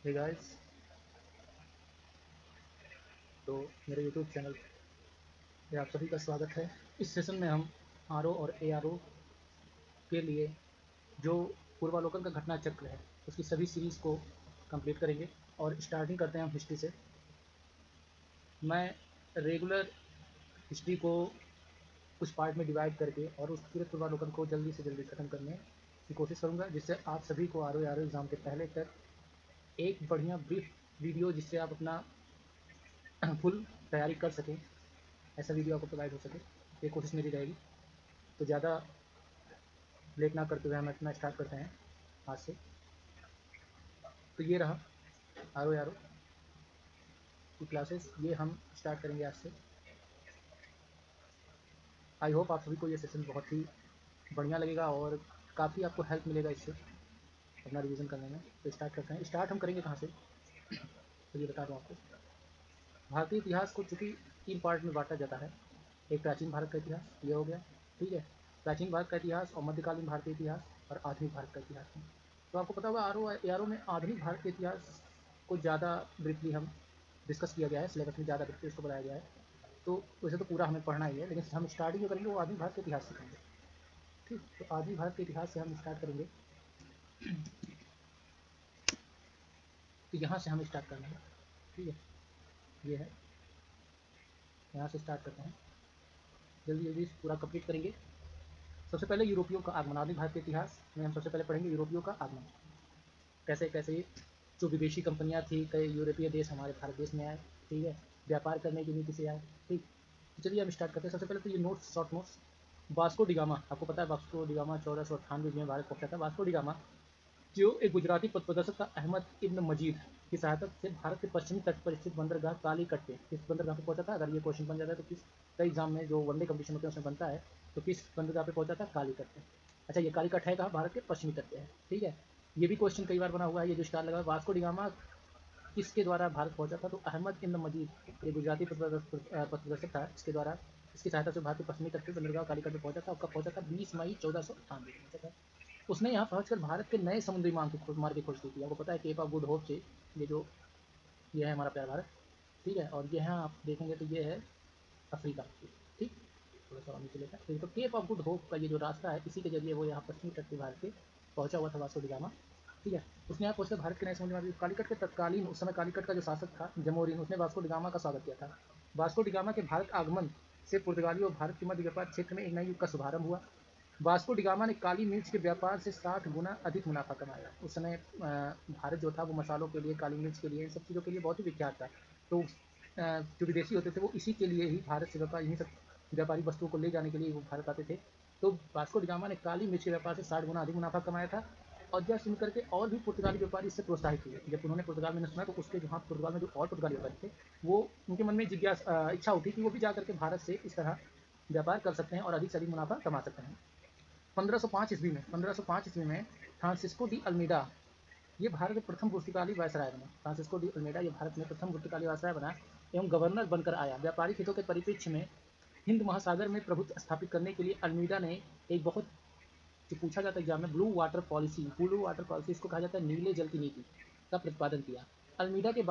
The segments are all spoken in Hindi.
हे गाइस, तो मेरे यूट्यूब चैनल पे आप सभी का स्वागत है। इस सेशन में हम आर और ए के लिए जो पूर्वावलोकन का घटना चक्र है उसकी सभी सीरीज़ को कंप्लीट करेंगे और स्टार्टिंग करते हैं हम हिस्ट्री से। मैं रेगुलर हिस्ट्री को कुछ पार्ट में डिवाइड करके और उस पूरे पूर्वावलोकन को जल्दी से जल्दी ख़त्म करने की कोशिश करूँगा, जिससे आप सभी को आर एग्ज़ाम के पहले तक एक बढ़िया ब्रीफ वीडियो जिससे आप अपना फुल तैयारी कर सकें, ऐसा वीडियो आपको प्रोवाइड हो सके, ये कोशिश मेरी रहेगी। तो ज़्यादा लेट ना करते हुए हम अपना स्टार्ट करते हैं आज से। तो ये रहा आर की क्लासेस, ये हम स्टार्ट करेंगे आज से। आई होप आप सभी को ये सेशन बहुत ही बढ़िया लगेगा और काफ़ी आपको हेल्प मिलेगा इससे अपना रिवीजन करने में। तो स्टार्ट करते हैं। स्टार्ट हम करेंगे कहाँ से, तो ये बता दूँ आपको। भारतीय इतिहास को चूँकि 3 पार्ट में बांटा जाता है। एक प्राचीन भारत का इतिहास, ये हो गया, ठीक है। प्राचीन भारत का इतिहास और मध्यकालीन भारतीय इतिहास और आधुनिक भारत का इतिहास में। तो आपको पता होगा आर में आधुनिक भारत के इतिहास को ज़्यादा ब्रीफली हम डिस्कस किया गया है, सिलेबस में ज़्यादा ब्रीफली उसको बताया गया है। तो वैसे तो पूरा हमें पढ़ना ही है, लेकिन हम स्टार्टिंग जो करेंगे वो आधुनिक भारत के इतिहास से करेंगे, ठीक। तो आधुनिक भारत के इतिहास से हम स्टार्ट करेंगे। तो यहाँ से हम स्टार्ट करना है, ठीक है। ये है, यहाँ से स्टार्ट करते हैं, जल्दी जल्दी पूरा कंप्लीट करेंगे। सबसे पहले यूरोपियों का आगमन। आधुनिक भारत के इतिहास में हम सबसे पहले पढ़ेंगे यूरोपियों का आगमन। कैसे कैसे जो विदेशी कंपनियां थी, कई यूरोपीय देश हमारे भारत देश में आए, ठीक है, व्यापार करने की नीति से आए, ठीक। तो चलिए हम स्टार्ट करते हैं। सबसे पहले तो ये notes, short notes. Vasco da Gama, आपको पता है वास्को डिगामा 1498 में भारत पहुंचा था। वास्को डिगामा जो एक गुजराती पथ प्रदर्शक था, अहमद इब्न मजीद की सहायता से भारत के पश्चिमी तट पर स्थित बंदरगाह कालीकट पे, किस बंदरगाह पे पहुंचा था? अगर ये क्वेश्चन बन जाता है तो किस, कई एग्जाम में जो वनडे कंपटीशन होते हैं उसमें बनता है, तो किस बंदरगाह पे पहुंचा था? कालीकट पे। अच्छा, ये कालीकट है कहाँ? भारत के पश्चिमी तट पे है, ठीक है। ये भी क्वेश्चन कई बार बना हुआ है। ये जो स्टार लगा, वास्को डिगामा किसके द्वारा भारत पहुंचा था? तो अहमद इब्न मजीद, ये गुजराती पथ प्रदर्शक था, इसके द्वारा, इसकी सहायता से भारत के पश्चिमी तट पर बंदरगाह कालीकट में पहुंचा था। आपका पहुंचा था 20 मई 1498 में पहुंचा था। उसने यहाँ पहुंचकर भारत के नए समुद्री मार्ग की खोज की थी। आपको पता है केप ऑफ गुड होप से, ये जो ये है हमारा प्यारा भारत, ठीक है। और ये यहाँ आप देखेंगे तो ये है अफ्रीका, ठीक। थोड़ा सा नीचे लेकर तो केप ऑफ गुड होप का ये जो रास्ता है, इसी के जरिए वो यहाँ पश्चिमी तट पे भारत के पहुंचा हुआ था वास्को डी गामा, ठीक है। उसने यहाँ पहुंचकर भारत के नए समुद्री मार्ग, कालीकट के तत्कालीन, उस समय कालीकट का जो शासक था जमोरिन, उसने वास्को डी गामा का स्वागत किया था। वास्को डी गामा के भारत आगमन से पुर्तगाली और भारत के मध्य व्यापार क्षेत्र में एक नए युग का शुभारंभ हुआ। वास्को डिगामा ने काली मिर्च के व्यापार से 60 गुना अधिक मुनाफा कमाया। उस समय भारत जो था वो मसालों के लिए, काली मिर्च के लिए, इन सब चीज़ों के लिए बहुत ही विख्यात था। तो जो विदेशी होते थे वो इसी के लिए ही भारत से व्यापार, इन्हीं सब व्यापारी वस्तुओं को ले जाने के लिए वो भारत आते थे। तो वास्को डिगामा ने काली मिर्च के व्यापार से 60 गुना अधिक मुनाफा कमाया था। और यह सुन करके और भी पुर्तगाली व्यापारी इससे प्रोत्साहित हुए। जब उन्होंने पुर्तगाल में सुना तो उसके जो पुर्तगाल में जो और पुर्तगाली व्यापारी थे, वो उनके मन में इच्छा उठी कि वो भी जा करके भारत से इस तरह व्यापार कर सकते हैं और अधिक से अधिक मुनाफा कमा सकते हैं। 1505 ईस्वी में फ्रांसिस्को डी अल्मीडा, ये भारत में प्रथम पुर्तगाली वायसराय बना। फ्रांसिस्को डी अल्मीडा ये भारत में प्रथम पुर्तगाली वायसराय बना एवं गवर्नर बनकर आया। व्यापारिक हितों के परिप्रेक्ष्य में हिंद महासागर में प्रभुत्व स्थापित करने के लिए अल्मीडा ने एक बहुत, जो पूछा जाता है एग्जाम में, ब्लू वाटर पॉलिसी, इसको कहा जाता है नीले जल की नीति का प्रतिपादन किया। अल्मीडा के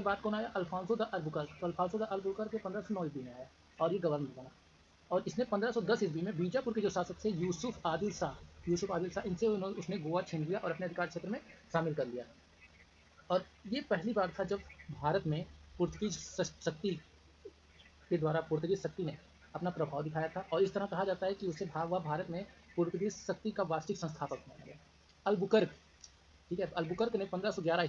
बाद कौन आया? Alfonso de Albuquerque. Alfonso de Albuquerque के 1509 ईस्वी में आया और ये गवर्नर बना। और इसने 1510 ईस्वी में बीजापुर के जो शासक थे यूसुफ आदिल शाह, इनसे उसने गोवा छीन लिया और अपने अधिकार क्षेत्र में शामिल कर लिया। और ये पहली बार था जब भारत में पुर्तगीज शक्ति ने अपना प्रभाव दिखाया था। और इस तरह कहा जाता है कि उससे वह भारत में पुर्तगीज शक्ति का वास्तविक संस्थापक माना गया। अल्बुकर्क, ठीक है। अल्बुकर्क ने 1511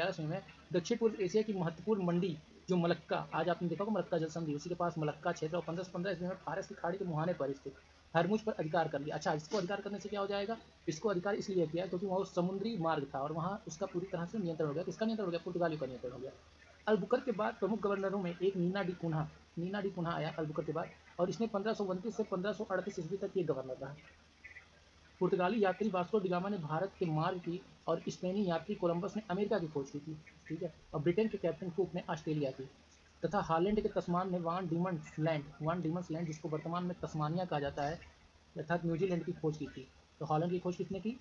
ईस्वी में दक्षिण पूर्व एशिया की महत्वपूर्ण मंडी जो मलक्का, आज आपने देखा होगा मलक्का जल संधि, उसी के पास मलक्का क्षेत्र, और 1515 ईस्वी में फारस की खाड़ी के मुहाने पर स्थित हरमुज पर अधिकार कर लिया। अच्छा, इसको अधिकार करने से क्या हो जाएगा? इसको अधिकार इसलिए किया क्योंकि वहाँ समुद्री मार्ग था और वहाँ उसका पूरी तरह से नियंत्रण हो गया। किसका नियंत्रण हो गया? पुर्तगालियों का नियंत्रण हो गया। अल्बुकर्क के बाद प्रमुख गवर्नरों में एक नीना डी कुन्हा आया अल्बुकर्क के बाद, और इसने 1529 से 1538 ईस्वी तक ये गवर्नर रहा। पुर्तगाली यात्री वास्को डिगामा ने भारत के मार्ग की और स्पेनी यात्री कोलंबस ने अमेरिका की खोज की थी, ठीक है। और ब्रिटेन के कैप्टन कुक ने ऑस्ट्रेलिया की, तथा हॉलैंड के तस्मान ने वान डीमंस लैंड, जिसको वर्तमान में तस्मानिया कहा जाता है, अर्थात न्यूजीलैंड की खोज की थी। तो हॉलैंड की खोज किसने की?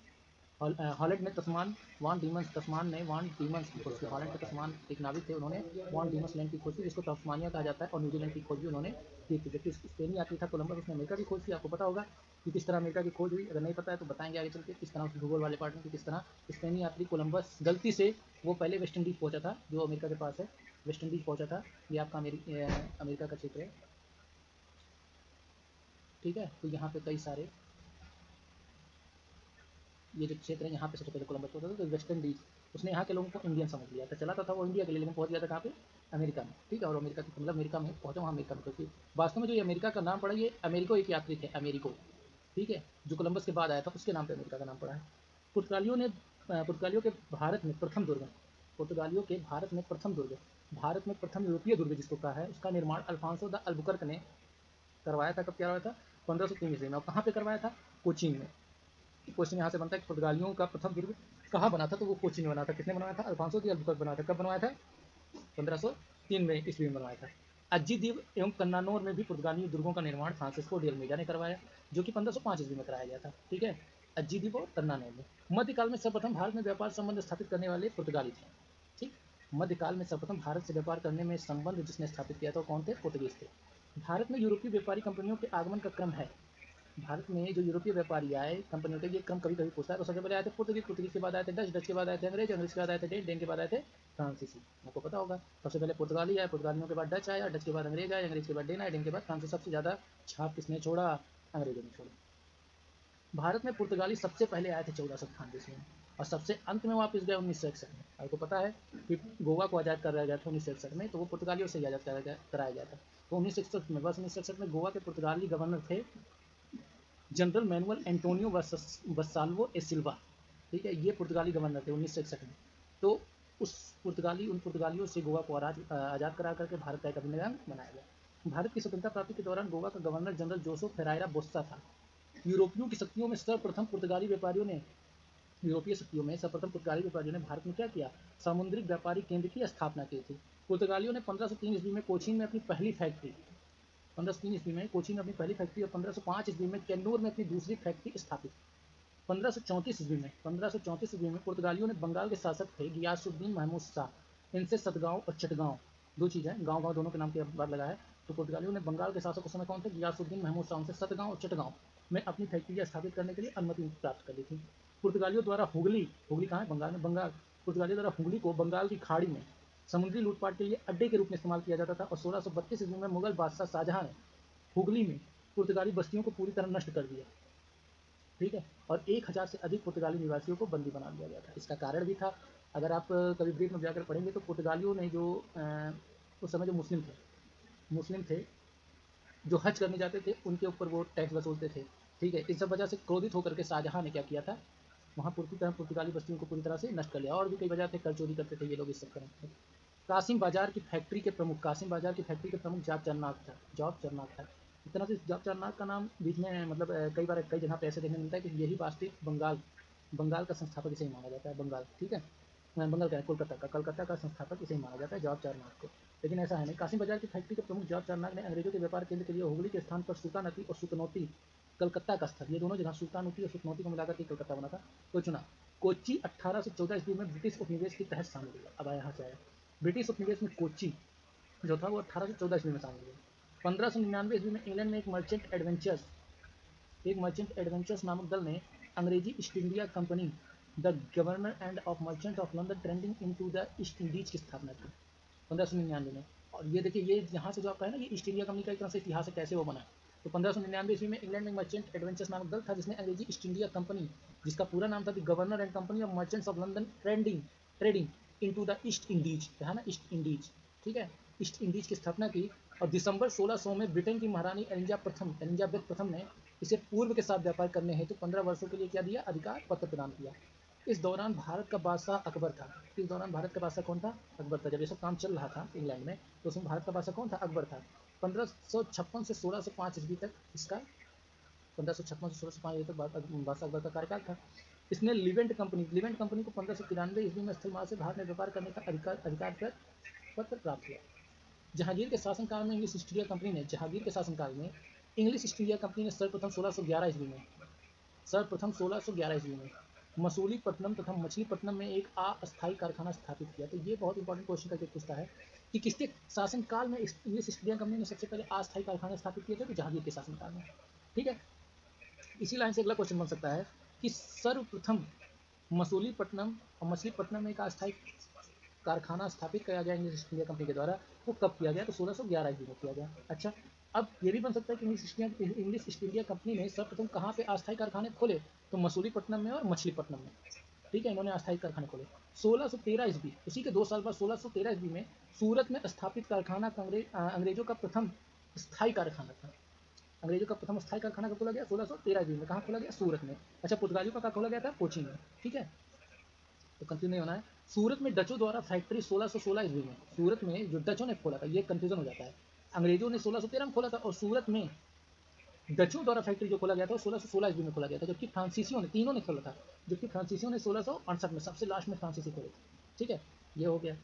हॉलैंड में तस्मान वान डीमंस, तस्मान ने वान डीमंस की खोज की। हॉलैंड के तस्मान एक नाविक थे, उन्होंने वान डीमंस लैंड की खोज की, जिसको तस्मानिया कहा जाता है, और न्यूजीलैंड की खोज भी उन्होंने की थी। जबकि स्पेनी यात्री था कोलंबस, उसने अमेरिका की खोज की। आपको पता होगा कि किस तरह अमेरिका की खोज हुई, अगर नहीं पता है तो बताएंगे आगे चल के, किस तरह उस भूगोल वाले पार्ट में, कि किस तरह स्पेनी यात्री कोलंबस गलती से वो पहले वेस्ट इंडीज पहुंचा था, जो अमेरिका के पास है, वेस्ट इंडीज पहुंचा था। ये आपका अमेरिका का क्षेत्र है, ठीक है। तो यहाँ पे कई सारे ये जो क्षेत्र है, यहाँ पे सबसे पहले कोलंबस पहुंचा था, तो वेस्ट इंडीज, उसने यहाँ के लोगों को इंडियन समझ लिया था, चला था वो इंडिया के लिए, लेकिन पहुंच गया था कहाँ पे, अमेरिका में, ठीक है। और अमेरिका मतलब अमेरिका में पहुंचा, वहाँ अमेरिका में पहुंची। वास्तव में जो ये अमेरिका का नाम पड़ा, ये अमेरिको एक यात्री थे, अमेरिको, ठीक है, जो कोलंबस के बाद आया था, उसके नाम पे अमेरिका का नाम पड़ा है। पुर्तगालियों के भारत में प्रथम दुर्ग, पुर्तगालियों के भारत में प्रथम दुर्ग, भारत में प्रथम यूरोपीय दुर्ग जिसको कहा है, उसका निर्माण अल्फांसो द अल्बुकर्क ने करवाया था। कब करवाया था? 1503 ईस्वी में। और कहाँ पे करवाया था? कोचीन में। क्वेश्चन यहाँ से बनता है कि पुर्तगालियों का प्रथम दुर्ग कहाँ बना था? तो वो कोचीन में बना था। किसने बनवाया था? अल्फांसो द अल्बुकर्क बनाया था। कब बनवाया था? 1503 में ईस्वी में बनवाया था। अज्जी द्वीप एवं कन्नानौर में भी पुर्तगाली दुर्गों का निर्माण फ्रांसिस्को डी अल्मीडा ने करवाया, जो कि 1505 ईस्वी में कराया गया था, ठीक है। अज्जी द्वीप और कन्नानौर में। मध्यकाल में सर्वप्रथम भारत में व्यापार संबंध स्थापित करने वाले पुर्तगाली थे, ठीक। मध्यकाल में सर्वप्रथम भारत से व्यापार करने में संबंध जिसने स्थापित किया था, कौन थे? पुर्तगीज थे। भारत में यूरोपीय व्यापारी कंपनियों के आगमन का क्रम है। भारत में जो यूरोपीय व्यापारी आए कंपनियों के, ये क्रम कभी कभी पूछता है। तो सबसे पहले आए थे पुर्तगीज, पुर्तगीज के बाद आए थे डच, डच के बाद आए थे अंग्रेज, अंग्रेज के बाद आए थे डेन, डेन के बाद आए थे फ्रांसीसी। आपको पता होगा सबसे पहले पुर्तगाली आए, पुर्तगालियों के बाद डच आया, डच के बाद अंग्रेज आए, अंग्रेज के बाद डेन आए, डेन के बाद फ्रांसीसी। सबसे ज़्यादा छाप किसने छोड़ा? अंग्रेजों ने छोड़ा। भारत में पुर्तगाली सबसे पहले आए थे 1498 ईस्वी में, और सबसे अंत में वापस गए 1961 में। आपको पता है कि गोवा को आज़ाद कराया गया था 1961 में, तो वो पुर्तगालियों से आज़ाद कराया गया था। तो 1961 में, बस 1961 में गोवा के पुर्तगाली गवर्नर थे जनरल मैनुअल एंटोनियो वसाल्वो ए सिल्वा, ठीक है। ये पुर्तगाली गवर्नर थे 1961 में। तो उन पुर्तगालियों से गोवा को आज़ाद करा करके भारत का एक अधिनियम बनाया गया। भारत की स्वतंत्रता प्राप्ति के दौरान गोवा का गवर्नर जनरल जोसो फेरायरा बोस्सा था। यूरोपियों की शक्तियों में सर्वप्रथम पुर्तगाली व्यापारियों ने यूरोपीय शक्तियों में सर्वप्रथम पुर्तगाली व्यापारियों ने भारत में क्या किया? सामुद्रिक व्यापारी केंद्र की स्थापना की थी। पुर्तगालियों ने 1503 ईस्वी में कोचीन में अपनी पहली फैक्ट्री, 1503 ईस्वी में कोचीन में अपनी पहली फैक्ट्री, और 1505 ईस्वी में कैन्नूर में अपनी दूसरी फैक्ट्री स्थापित। 1534 ईस्वी में पुर्तगालियों ने बंगाल के शासक थे गियासुद्दीन महमूद शाह, इनसे सतगांव और चटगांव, दो चीज़ है, गांव गांव दोनों के नाम के बाद लगा है। तो पुर्तगालियों ने बंगाल के शासक उस समय कौन थे? गियासुद्दीन महमूद शाह, उनसे सतगांव और चटगांव में अपनी फैक्ट्री स्थापित करने के लिए अनुमति प्राप्त कर ली थी। पुर्तगालियों द्वारा हुगली, हुगली कहाँ है? बंगाल में, बंगाल, पुर्तगालियों द्वारा हुगली को बंगाल की खाड़ी में समुद्री लूटपाट के लिए अड्डे के रूप में इस्तेमाल किया जाता था। और 1632 ईस्वी में मुगल बादशाह शाहजहां ने हुगली में पुर्तगाली बस्तियों को पूरी तरह नष्ट कर दिया, ठीक है। और 1000 से अधिक पुर्तगाली निवासियों को बंदी बना लिया गया था। इसका कारण भी था, अगर आप कभी ब्रीफ में जाकर पढ़ेंगे तो पुर्तगालियों ने जो उस समय जो मुस्लिम थे जो हज करने जाते थे, उनके ऊपर वो टैक्स वसूलते थे, ठीक है। इस सब वजह से क्रोधित होकर के शाहजहां ने क्या किया था? वहाँ पुर्तगाली बस्तियों को पूरी तरह से नष्ट कर लिया। और भी कई वजह थे, कर चोरी करते थे ये लोग इस सब करते थे। कासिम बाजार की फैक्ट्री के प्रमुख जॉब चरनाक था। इस तरह से जॉब चरनाक का नाम बीच में मतलब कई बार कई जगह पे ऐसे देखने मिलता है कि यही वास्तविक बंगाल का संस्थापक इसे ही माना जाता है, बंगाल, ठीक है। बंगाल का है, कलकत्ता का संस्थापक इसे ही माना जाता है, जॉब चरनाक को। लेकिन ऐसा है नहीं। कासिम बाजार की फैक्ट्री के प्रमुख जॉब चरनाक ने अंग्रेजों के व्यापार केंद्र के लिए हुगली के स्थान पर सुल्तानती और सुकनौती कलकत्ता का स्थल, ये दोनों जगह सुल्तानती और सुकनौती को मिलाकर के कलकत्ता बना था, तो चुना। कोच्चि 1814 ईस्वी में ब्रिटिश उपनिवेश के तहत शामिल हुआ। अब यहाँ से आया ब्रिटिश उपनिवेश में कोच्चि जो था वो 1814 ईस्वी में शामिल हुआ। 1599 ईस्वी में इंग्लैंड में एक मर्चेंट एडवेंचर्स नामक दल ने अंग्रेजी east India company the governor end of merchant of London trending into the East Indies की स्थापना की 1599 में। और ये देखिए, ये यहाँ से जो आपका है ना, ये ईस्ट इंडिया कंपनी का एक तरह से इतिहास है, कैसे वो बना। तो 1599 ईस्वी में इंग्लैंड में मर्चेंट एडवेंचर्स नामक दल था, जिसने अंग्रेजी ईस्ट इंडिया कंपनी, जिसका पूरा नाम था the governor and company of merchants of London trading into the East Indies, है ना, ईस्ट इंडीज, ठीक है, ईस्ट इंडीज की स्थापना की। और दिसंबर 1600 में ब्रिटेन की महारानी एलिजाबेथ प्रथम ने इसे पूर्व के साथ व्यापार करने हेतु 15 वर्षों के लिए क्या दिया? अधिकार पत्र प्रदान किया। इस दौरान भारत का बादशाह अकबर था। इस दौरान भारत का बादशाह कौन था? अकबर था। जब ये सब काम चल रहा था इंग्लैंड में, तो उसमें भारत का बादशाह कौन था? अकबर था। 1556 से 1605 ईस्वी तक इसका 1556 से 1605 ईस्वी तक बादशाह अकबर का कार्यकाल था। इसने लिवेंट कंपनी को 1593 ईस्वी में स्थल मार्ग से भारत में व्यापार करने का अधिकार पत्र प्राप्त हुआ। जहांगीर के शासनकाल में इंग्लिश ईस्ट इंडिया कंपनी ने सर्वप्रथम 1611 ईस्वी में मसूलीपट्टनम तथा मछलीपट्टनम में एक अस्थायी कारखाना स्थापित किया। तो ये बहुत इंपॉर्टेंट क्वेश्चन करके पूछता है कि किसके शासनकाल में इंग्लिश ईस्ट इंडिया कंपनी ने सबसे पहले अस्थायी कारखाना स्थापित किए थे? तो जहांगीर के शासनकाल में। ठीक है, इसी लाइन से अगला क्वेश्चन बन सकता है कि सर्वप्रथम मसूलीपट्टनम और मछलीपट्टनम में एक अस्थायी कारखाना स्थापित किया गया इंग्लिश ईस्ट इंडिया कंपनी के द्वारा, वो कब किया गया? तो 1611 ईस्वी में किया गया। अच्छा, अब ये भी बन सकता है कि इंग्लिश ईस्ट इंडिया कंपनी ने सर्वप्रथम कहाँ पे अस्थायी कारखाने खोले? तो मसूलीपट्टनम में और मछलीपट्टनम में। ठीक है, इन्होंने अस्थायी कारखाने खोले। 1613 ईस्वी, उसी के 2 साल बाद 1613 ईस्वी में सूरत में स्थापित कारखाना अंग्रेजों का प्रथम स्थायी कारखाना था। अंग्रेजों का प्रथम स्थायी कारखाना कब खोला गया? 1613 ईस्वी में। कहाँ खोला गया? सूरत में। अच्छा, पुर्तगालियों का कहाँ खोला गया था? कोचीन में। ठीक है, तो कंफ्यूज नहीं होना है। सूरत में डचों द्वारा फैक्ट्री 1616 ईस्वी में, सूरत में जो डचों ने खोला था, ये कंफ्यूजन हो जाता है। अंग्रेजों ने 1613 में खोला था और सूरत में डचों द्वारा फैक्ट्री जो खोला गया था वो 1616 ईस्वी में खोला गया था, जबकि फ्रांसीसियों ने, तीनों ने खोला था, जबकि फ्रांसीसियों ने 1668 में, सबसे लास्ट में फ्रांसीसी खोले थे। ठीक है, ये हो गया।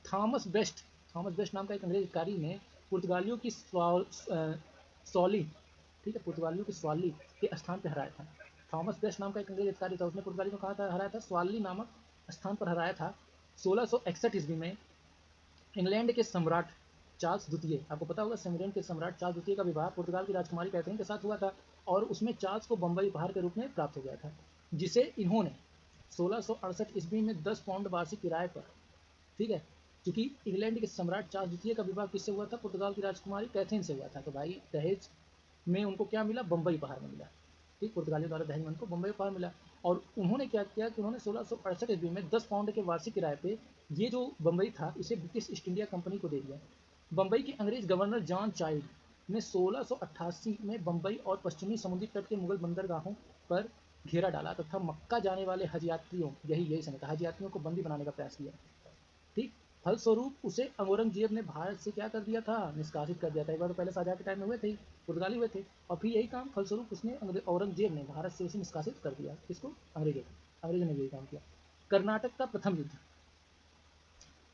थॉमस बेस्ट नाम का एक अंग्रेज अधिकारी ने पुर्तगालियों की सॉली, ठीक है, पुर्तगालियों की स्वाली के स्थान पर हराया था। थॉमस बेस्ट नाम का एक अंग्रेज अधिकारी था, उसने पुर्तगालियों को कहा था हराया था? स्वाली नामक स्थान पर हराया था। 1661 ईस्वी में इंग्लैंड के सम्राट चार्ल्स द्वितीय, आपको पता होगा इंग्लैंड के सम्राट चार्ल्स द्वितीय का विवाह पुर्तगाल की राजकुमारी कैथरीन के साथ हुआ था और उसमें चार्ल्स को बम्बई उपहार के रूप में प्राप्त हो गया था, जिसे इन्होंने 1668 ईस्वी में 10 पाउंड वार्षिक किराए पर, ठीक है, क्योंकि इंग्लैंड के सम्राट चार्ल्स द्वितीय का विवाह किससे हुआ था? पुर्तगाल की राजकुमारी कैथरीन से हुआ था। तो भाई दहेज में उनको क्या मिला? बम्बई उपहार में मिला। ठीक, पुर्तगालियों द्वारा दहेज में उनको बम्बई उपहार मिला। और उन्होंने क्या किया कि उन्होंने 1668 ईस्वी में 10 पाउंड के वार्षिक किराए पे ये जो बम्बई था इसे ब्रिटिश ईस्ट इंडिया कंपनी को दे दिया। बम्बई के अंग्रेज गवर्नर जॉन चाइल्ड ने 1688 में बम्बई और पश्चिमी समुद्री तट के मुगल बंदरगाहों पर घेरा डाला तथा मक्का जाने वाले हज यात्रियों, यही समय था, हज यात्रियों को बंदी बनाने का प्रयास किया। ठीक, फलस्वरूप उसे औरंगजेब ने भारत से क्या कर दिया था? निष्कासित कर दिया था। एक बार तो पहले शाहजहां के टाइम में हुए थे, पुर्तगाली हुए थे, और फिर यही काम फलस्वरूप उसने औरंगजेब ने भारत से उसे निष्कासित कर दिया। किसको? अंग्रेजों ने यही काम किया। कर्नाटक का प्रथम युद्ध,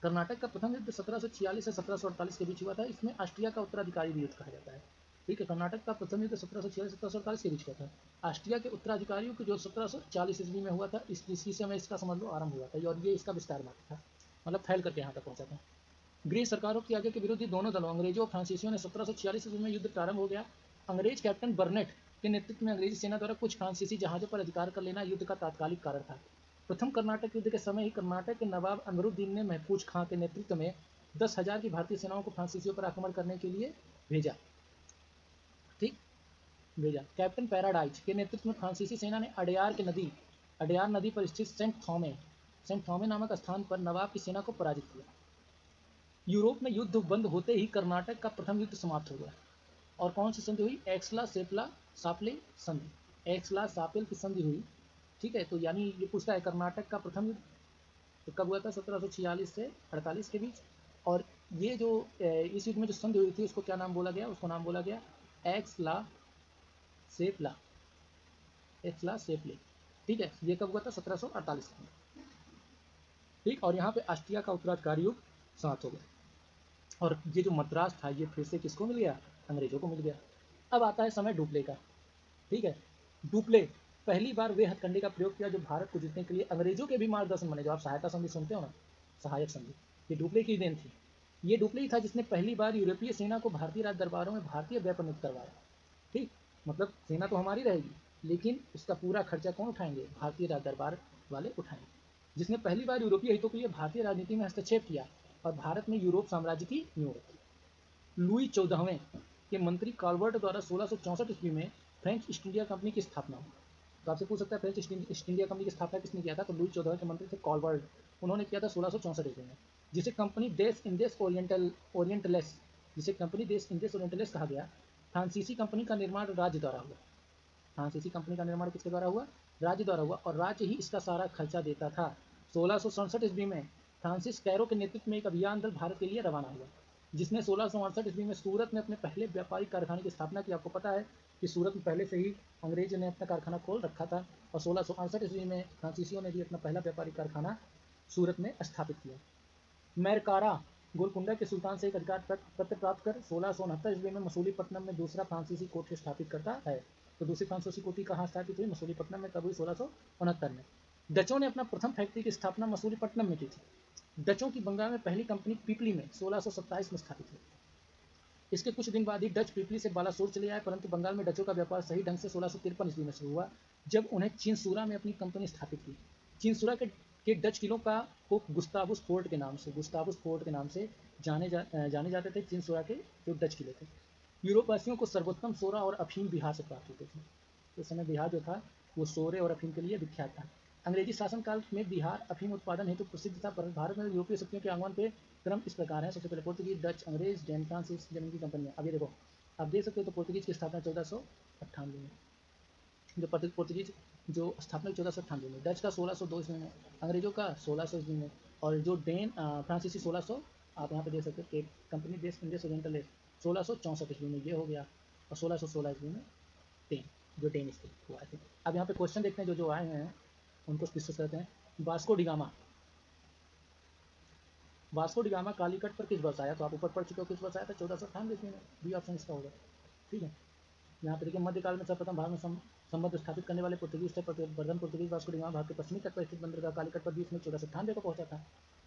कर्नाटक का प्रथम युद्ध 1746 से 1748 के बीच हुआ था। इसमें ऑस्ट्रिया का उत्तराधिकारी भी युद्ध कहा जाता है। ठीक है, कर्नाटक का प्रथम युद्ध 1746 से 1748 के बीच हुआ था। ऑस्ट्रिया के उत्तराधिकारियों की जो 1740 ईस्वी में हुआ था, इसी समय इसका समझ लो आरंभ हुआ था और ये इसका विस्तार मात्र था, मतलब फैल करके यहाँ तक पहुँचा था। ग्रीस सरकारों की आगे के विरुद्ध दोनों दलों अंग्रेजों और फ्रांसीसियों ने 1746 ईस्वी में युद्ध प्रारंभ हो गया। अंग्रेज कैप्टन बर्नेट के नेतृत्व में अंग्रेजी सेना द्वारा कुछ फ्रांसीसी जहाजों पर अधिकार कर लेना युद्ध का तात्कालिक कारण था। प्रथम कर्नाटक युद्ध के समय ही कर्नाटक के नवाब अमरुद्दीन ने महफूज खां के नेतृत्व में 10,000 की भारतीय सेनाओं को फ्रांसीसियों पर आक्रमण करने के लिए भेजा। ठीक, भेजा। कैप्टन पैराडाइज के नेतृत्व में फ्रांसीसी सेना ने अडयार नदी पर स्थित सेंट थॉमे नामक स्थान पर नवाब की सेना को पराजित किया। यूरोप में युद्ध बंद होते ही कर्नाटक का प्रथम युद्ध समाप्त हो गया। और कौन सी संधि हुई? एक्सला-सापले संधि, एक्सला-सापेल की संधि हुई। ठीक है, तो यानी ये पूछता है कर्नाटक का प्रथम युद्ध तो कब हुआ था? 1746 से 48 के बीच। और ये जो इस युद्ध में जो संधि हुई थी उसको क्या नाम बोला गया? उसको नाम बोला गया एक्सला-सेपले। ठीक है, ये कब हुआ था? 1748 में। ठीक, और यहाँ पे ऑस्ट्रिया का उत्तराधिकारी युग समाप्त हो गया और ये जो मद्रास था ये फिर से किसको मिल गया? अंग्रेजों को मिल गया। अब आता है समय डुप्ले का। ठीक है, डुप्ले पहली बार वे हथकंडे का प्रयोग किया जो भारत को जीतने के लिए अंग्रेजों के भी मार्गदर्शन बने। जो आप सहायता संधि सुनते हो ना, सहायक संधि, ये डुप्ले की देन थी। ये डुप्ले ही था जिसने पहली बार यूरोपीय सेना को भारतीय राज दरबारों में भारतीय व्यय पर नियुक्त करवाया। ठीक, मतलब सेना तो हमारी रहेगी लेकिन उसका पूरा खर्चा कौन उठाएंगे? भारतीय राज दरबार वाले उठाएंगे। जिसने पहली बार यूरोपीय हितों के लिए भारतीय राजनीति में हस्तक्षेप किया और भारत में यूरोप साम्राज्य की नींव रखी। लुई 14वें के मंत्री कॉलवर्ट द्वारा 1664 ईस्वी में फ्रेंच ईस्ट इंडिया कंपनी की स्थापना हुई। तो आपसे पूछ सकता है फ्रेंच ईस्ट इंडिया कंपनी की स्थापना किसने किया था? तो लुई 14वें के मंत्री थे कॉलवर्ट, उन्होंने किया था 1664 ईस्वी में। जिसे कंपनी देश इंडेस ओरिएंटलेस, जिसे कंपनी देश इंडेस ओरिएंटलेस कहा गया। फ्रांसीसी कंपनी का निर्माण राज्य द्वारा हुआ। फ्रांसीसी कंपनी का निर्माण किसके द्वारा हुआ? राज्य द्वारा हुआ और राज्य ही इसका सारा खर्चा देता था। 1667 ईस्वी में फ्रांसिस कैरो के नेतृत्व में एक अभियान दल भारत के लिए रवाना हुआ जिसने 1668 ईस्वी में सूरत में अपने पहले व्यापारिक कारखाने की स्थापना की। आपको पता है कि सूरत में पहले से ही अंग्रेज ने अपना कारखाना खोल रखा था और 1668 ईस्वी में फ्रांसीसियों ने भी अपना पहला व्यापारिक कारखाना सूरत में स्थापित किया। मैरकारा गोलकुंडा के सुल्तान से एक अधिकार पत्र प्राप्त कर 1669 ईस्वी में मसूलीपट्टनम में दूसरा फ्रांसीसी कोर्ट स्थापित करता है। तो दूसरी फ्रांसीसी कोठी कहाँ स्थापित हुई? मसूलीपट्टनम में। कब हुई? 1669 में। डचों ने अपना प्रथम फैक्ट्री की स्थापना मसूलीपट्टनम में की थी। डचों की बंगाल में पहली कंपनी पीपली में 1627 में स्थापित हुई। इसके कुछ दिन बाद ही डच पीपली से बालासोर चले आए, परंतु बंगाल में डचों का व्यापार सही ढंग से 1653 ईस्वी में शुरू हुआ, जब उन्हें चिनसूरा में अपनी कंपनी स्थापित की। चिनसूरा के डच किलों का को गुस्तावुस फोर्ट के नाम से जाने जाते थे। चिनसूरा के जो डच किले थे, यूरोपवासियों को सर्वोत्तम सोरा और अफीम बिहार से प्राप्त होते थे। उस समय बिहार जो था वो सोरे और अफीम के लिए विख्यात था। अंग्रेजी शासनकाल में बिहार अफीम उत्पादन हेतु प्रसिद्ध था, पर भारत में यूरोपीय शक्तियों के आगमन पे क्रम इस प्रकार है। सबसे पहले पुर्तगीज, डच, अंग्रेज, डैन, फ्रांसीस, जर्मन की कंपनियां। अब ये देखो, आप देख सकते हो तो पुर्तगीज की स्थापना 1498 में, जो पुर्तगीज जो स्थापना 1498 में, डच का 1602 ईस्वी में, अंग्रेजों का 1600 ईस्वी में, और जो डेन फ्रांसीसी 1600, आप यहाँ पे देख सकते हो, एक कंपनी देश इंडियस ओरिएंटल है 1664 ईस्वी में ये हो गया, और 1616 ईस्वी में डेन, जो डेनिश थे वो आए थे। अब यहाँ पे क्वेश्चन देखते हैं जो आए हैं उनको डिस्कस करते हैं। Vasco da Gama, Vasco da Gama Calicut पर किस वर्ष आया? तो आप ऊपर पढ़ चुके हो किस वर्ष आया था, 1498 ईस्वी में। बी ऑप्शन इसका होगा, ठीक है। यहाँ पे देखिए, मध्यकाल में सर्वप्रथम भारत में संबंध स्थापित करने वाले पुर्तगीज थे प्रवर्धन पुर्तगीज। वास्को डिगामा भारत के पश्चिमी तट पर स्थित बंदरगाह कालीकट पर 20 मई 1498 को पहुंचा था।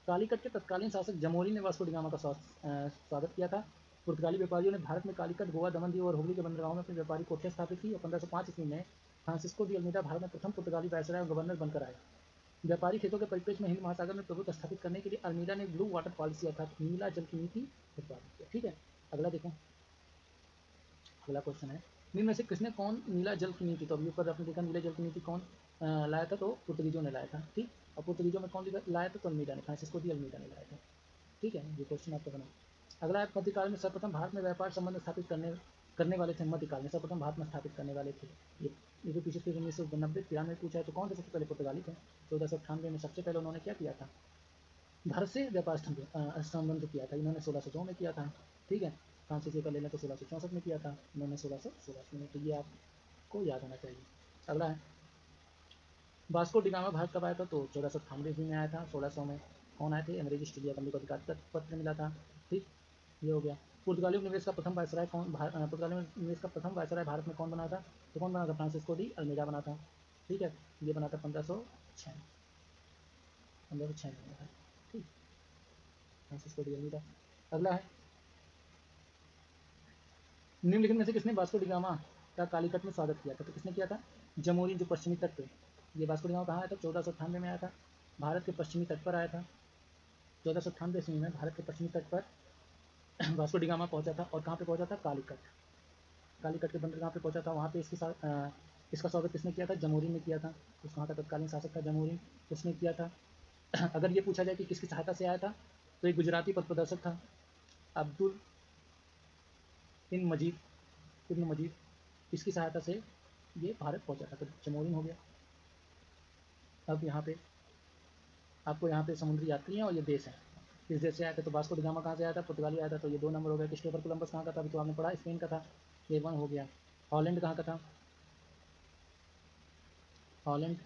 कालीकट के तत्कालीन शासक जमोरी ने वास्को डिगामा का स्वागत किया था। पुर्तगाली व्यापारियों ने भारत में कालीकट, गोवा, दमन, दीव और हुगली के बंदरगाहों में अपनी व्यापारिक कोठियां स्थापित की, और 1505 ईस्वी में फ्रांसिस्को डी अल्मीडा भारत में प्रथम पुर्तगाली वायसराय और गवर्नर बनकर आए। व्यापारिक हितों के परिप्रेक्ष्य में हिंद महासागर में प्रभुत्व स्थापित करने के लिए अल्मीडा ने ब्लू वाटर पॉलिसी अर्थात नीला जल की नीति प्रतिपादित किया। ठीक है, अगला देखो, अगला क्वेश्चन है, निम्न में से किसने कौन नीला जल की नीति, तो अभी ऊपर आपने देखा नीला जल की नीति कौन लाया था, तो पुर्तगीजों ने लाया था। ठीक, और पुर्तगीजों में कौन लाया था, तो अल्मीडा ने, फ्रांसिस्को डी अल्मीडा ने लाया था। ठीक है, ये क्वेश्चन आपका बना। अगला है, मध्यकाल में सर्वप्रथम भारत में व्यापार संबंध स्थापित करने वाले थे। मध्यकाल में सर्वप्रथम भारत में स्थापित करने वाले थे ये तो पीछे 1990-93 पूछा है, तो कौन थे सबसे पहले? पुर्तगाली थे। 1498 में सबसे पहले उन्होंने क्या किया था, भारत से व्यापार संबंध किया था। इन्होंने 1602 में किया था। ठीक है, फ्रांसीसी का ले लें तो 1664 में किया था, इन्होंने 1616 में। तो ये आपको याद होना चाहिए। अगला है, वास्को डिगामा भारत कब आया था, तो 1498 ईस्वी में आया था। 1600 में कौन आए थे? अंग्रेज ईस्ट इंडिया कंपनी को अधिकार पत्र मिला था। ठीक, ये हो गया। पुर्तगालियों निवेश का प्रथम वायसराय कौन, पुर्तगालियों निवेश का प्रथम वायसराय भारत में कौन बना था, तो कौन बना था? फ्रांसिस्को डी अल्मीडा बना था। ठीक है, ये बना था 1506 में बना था। ठीक, फ्रांसिस्को डी अल्मीडा। अगला है, निम्नलिखित में से किसने वास्को डिगामा का कालीकट में स्वागत किया था, तो किसने किया था? जमोरी, जो पश्चिमी तट पे। ये वास्को डिगामा कहाँ आया था? 1498 में आया था, भारत के पश्चिमी तट पर आया था। 1498 ईस्वी में भारत के पश्चिमी तट पर वास्को डिगामा पहुंचा था, और कहाँ पे पहुंचा था? कालीकट। कालीकट के बंदरगाह पे पहुंचा था। वहाँ पे इसका स्वागत किसने किया था? जमोरी ने किया था। उस वहाँ का तत्कालीन शासक था जमोरी, उसने किया था। अगर ये पूछा जाए कि किसकी सहायता से आया था, तो एक गुजराती पथ प्रदर्शक था, अब्दुल इब्न मजीद, इसकी सहायता से ये भारत पहुंचा था। तो जमोरिन हो गया। अब यहाँ पे आपको यहाँ पे समुद्री यात्री हैं और ये देश है, किस देश से आया था, तो वास्को डिगामा कहाँ से आया था? पुर्तगाली आया था, तो ये 2 नंबर हो गया। क्रिस्टोफर कोलंबस कहाँ का था? अभी तो आपने पढ़ा, स्पेन का था, ये 1 हो गया। हॉलैंड कहाँ का था? हॉलैंड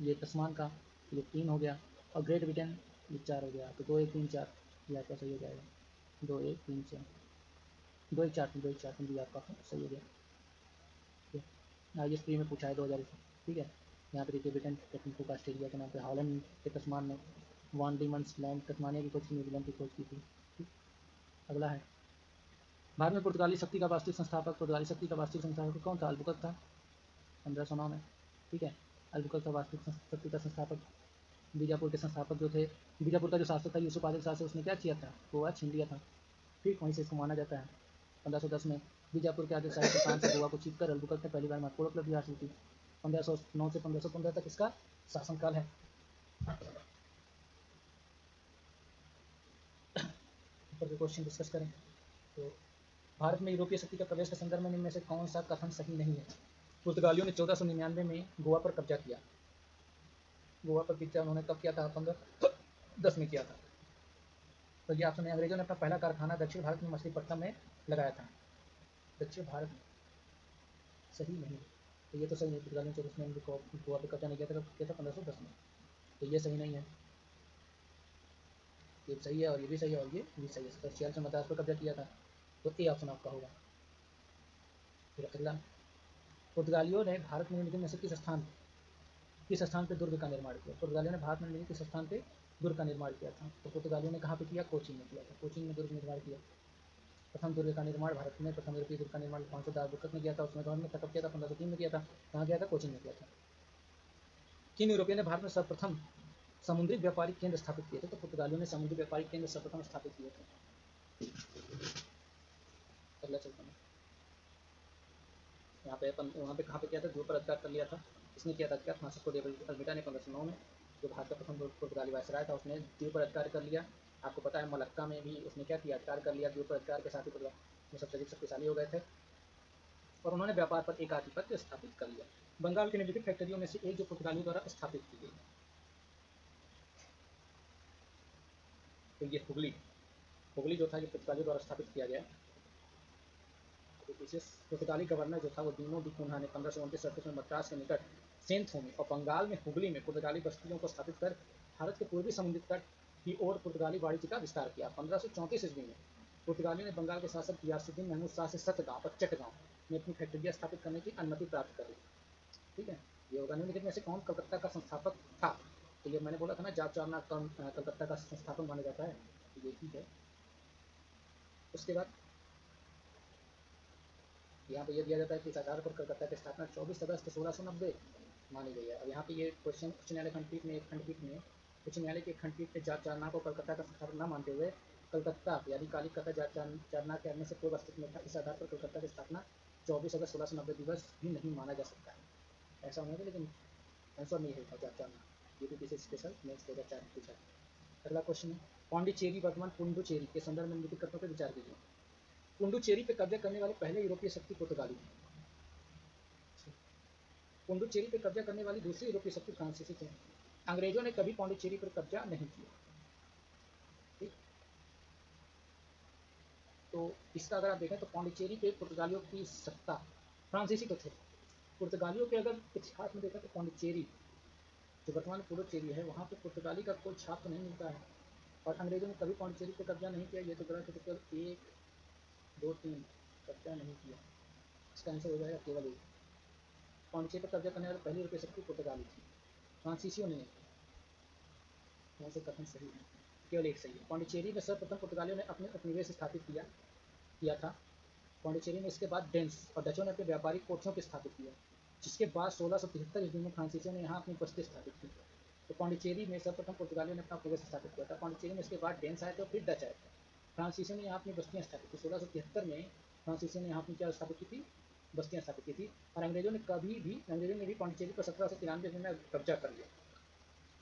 ये तस्मान का, ये 3 हो गया। और ग्रेट ब्रिटेन ये 4 हो गया। तो 2 1 3 4 ये आपका सही हो जाएगा। 2 1 3 4 2 1 4 2 1 4 3 भी आपका सही हो गया। ठीक है, ये फ्री में पूछा है 2000 से। ठीक है, यहाँ पे देखिए, ब्रिटेन टेक्निको का ऑस्ट्रेलिया के नाम पे, हॉलैंड के तस्मान में वान डीमंस लैंड, तस्मानिया की खोज की, न्यूजीलैंड की खोज की थी। ठीक, अगला है, भारत में पुर्तगाली शक्ति का वास्तविक संस्थापक, पुर्तगाली शक्ति का वास्तविक संस्थापक कौन था? अल्बुकर्क था, 1509 में। ठीक है, अल्बुकर्क था वास्तविक शक्ति का संस्थापक। बीजापुर के संस्थापक जो थे, बीजापुर का जो शासक था यूसुफ आदिल शाह से उसने क्या किया था? गोवा छीन लिया था। ठीक, वहीं से इसको माना जाता है। 1510 में बीजापुर के आदिल शाह के प्रांत से गोवा को जीतकर अल्बुकर्क ने पहली बार महत्वपूर्ण उपलब्धि हासिल की। 1509 से 1515 तक इसका शासनकाल है। ऊपर के क्वेश्चन डिस्कस करें तो, भारत में यूरोपीय शक्ति का प्रवेश के संदर्भ में इनमें से कौन सा कथन सही नहीं है? पुर्तगालियों ने 1499 में गोवा पर कब्जा किया। गोवा पर कब्जा उन्होंने कब किया था? 1510 में किया था। तो ये ऑप्शन है, अंग्रेजों ने अपना पहला कारखाना दक्षिण भारत में मछलीपट्टनम में लगाया था। दक्षिण भारत में सही नहीं, तो ये तो सही नहीं। पुर्तगालियों ने 14 में गोवा पर कब्जा नहीं किया था, किया था 1510 में, तो ये सही नहीं है। ये सही है और ये भी सही है और ये भी सही है। 1746 में मद्रास पर कब्जा किया था, तो ए ऑप्शन आपका होगा। फिर अगला, पुर्तगालियों ने भारत में निम्नलिखित में से किस स्थान किस स्थान पर दुर्ग का निर्माण किया? पुर्तगालियों ने भारत में निम्नलिखित किस स्थान पर दुर्ग का निर्माण किया था? तो पुर्तगालियों ने कहाँ पे किया? कोचीन में किया था। कोचीन में दुर्ग निर्माण किया। प्रथम दुर्ग का निर्माण भारत में, प्रथम यूरोपीय दुर्ग का निर्माण 510 में किया था। उसमें गवर्नमेंट ने कब किया था? 1503 में किया था। कहाँ किया था? कोचीन में किया था। किन यूरोपियन ने भारत में सर्वप्रथम समुद्री व्यापारिक केंद्र स्थापित किए थे? तो पुर्तगालियों ने समुद्री व्यापारिक केंद्र सर्वप्रथम स्थापित किए थे। अगला चलता है, यहाँ पे वहाँ पे कहाँ पे किया था? द्वीप पर अधिकार कर लिया था। इसने किया था क्या? फ्रांसिस्को डे अल्मीडा ने 1509 में, जो भारत का प्रथम पुर्तगाली वायसराय था, उसने द्वीप पर अधिकार कर लिया। आपको पता है मलक्का में भी उसने क्या किया? अधिकार कर लिया। द्वीप पर अधिकार के साथ ही वो सबसे अधिक शक्तिशाली हो गए थे और उन्होंने व्यापार पर एक आधिपत्य स्थापित कर लिया। बंगाल की निम्नलिखित फैक्ट्रियों में से एक जो पुर्तगालियों द्वारा स्थापित की गई, तो ये हुगली जो था ये पुर्तगालियों द्वारा स्थापित किया गया। पुर्तगाली गवर्नर जो था वो दीनो डी कुन्हा ने 1529 में मद्रास के निकट सेंथोमी और बंगाल में हुगली में पुर्तगाली बस्तियों को स्थापित कर भारत के पूर्वी समुद्री तट की ओर पुर्तगाली वाणिज्य का विस्तार किया। 1534 ईस्वी में पुर्तगालियों ने बंगाल के शासक गियासुद्दीन महमूद शाह से सतगांव और चटगांव में अपनी फैक्ट्रियां स्थापित करने की अनुमति प्राप्त करी। ठीक है, ये होगा निम्नलिखित में से कौन कलकत्ता का संस्थापक था? तो ये मैंने बोला था ना, जाप चारनाथ कलकत्ता का संस्थापक माना जाता है, ये ठीक है। उसके बाद यहाँ पे ये दिया जाता है कि इस आधार पर कलकत्ता की स्थापना 24 अगस्त 1690 मानी गई है। अब यहाँ पे ये क्वेश्चन उच्च न्यायालय खंडपीठ में उच्च न्यायालय की खंडपीठ ने जाप चारना को कलकत्ता का संस्थापक न मानते हुए कलकत्ता यानी कालिकता जाप चारना के आने से पूर्व अस्तित्व में था। इस आधार पर कलकत्ता की स्थापना 24 अगस्त 1690 दिवस भी नहीं माना जा सकता है। ऐसा होना था, लेकिन आंसर नहीं है जाप चारना। ये भी किसी स्पेशल नेक्स्ट 2004 में पूछा। अगला क्वेश्चन है, पांडिचेरी वर्तमान पुडुचेरी के संदर्भ में निम्नलिखित कथनों पर विचार कीजिए। पुडुचेरी पर कब्जा करने वाले पहले यूरोपीय शक्ति पुर्तगाली थे। पुडुचेरी पर कब्जा करने वाली दूसरी यूरोपीय शक्ति फ्रांसीसी थे। अंग्रेजों ने कभी पांडिचेरी पर कब्जा नहीं किया। ठीक, तो इसका अगर आप देखें तो पांडिचेरी पे पुर्तगालियों की सत्ता, फ्रांसीसी तो थे। पुर्तगालियों के अगर इतिहास में देखा तो पांडिचेरी जो वर्तमान पुडुचेरी है वहाँ पे पुर्तगाली का कोई छाप तो नहीं मिलता है। और अंग्रेजों ने कभी पांडिचेरी पर कब्जा नहीं किया, ये तो गलत है। तो केवल 1 2 3 कब्जा नहीं किया, इसका आंसर हो जाएगा केवल 1। पांडिचेरी पर कब्जा करने वाली पहली यूरोपीय शक्ति पुर्तगाली थी, फ्रांसीसियों ने नहीं किया। यहाँ से कथन सही है, केवल एक सही है। पांडिचेरी में सर्वप्रथम पुर्तगालियों ने अपने उपनिवेश स्थापित किया था। पांडिचेरी में इसके बाद डेंस और डचों ने अपने व्यापारिक कोठियों को स्थापित किया, जिसके बाद 1673 ईस्वी में फ्रांसीसियों ने यहाँ अपनी बस्ती स्थापित की। तो पांडिचेरी में सर्वप्रथम पुर्तगालियों ने अपना उपनिवेश स्थापित किया था। पांडिचेरी में इसके बाद डेंस आए थे और फिर डच आए थे। फ्रांसीसियों ने यहाँ अपनी बस्तियाँ स्थापित की। 1673 में फ्रांसीसियों ने यहाँ अपनी क्या स्थापित की थी? बस्तियाँ स्थापित की थी। और अंग्रेजों ने भी पांडिचेरी पर 1793 में कब्जा कर लिया।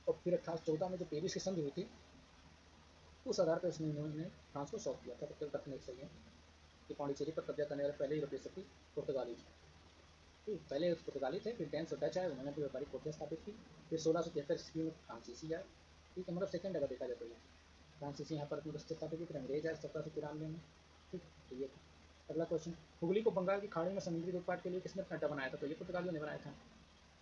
और फिर 1814 में जो पेरिस की संधि हुई थी, उस आधार पर उन्होंने फ्रांस को सौंप दिया था। तो कथन एक सही है कि पांडिचेरी पर कब्जा करने वाले पहले यूरोपीय शक्ति पुर्तगाली थे। ठीक, पहले पुर्तगाली थे, फिर डेंस और डच आए, उन्होंने अपनी व्यापारिक कोठियाँ स्थापित की। फिर 1673 ईस्वी में फ्रांसीसी आए। ठीक है, मतलब सेकंड अगर देखा जाए तो ये फ्रांसीसी यहाँ पर अपनी बस्ती स्थापित की, फिर अंग्रेज आए 1793 में। ठीक, तो ये अगला क्वेश्चन, हुगली को बंगाल की खाड़ी में समुद्री लूटपाट के लिए किसने अड्डा बनाया था? तो ये पुर्तगालियों ने बनाया था।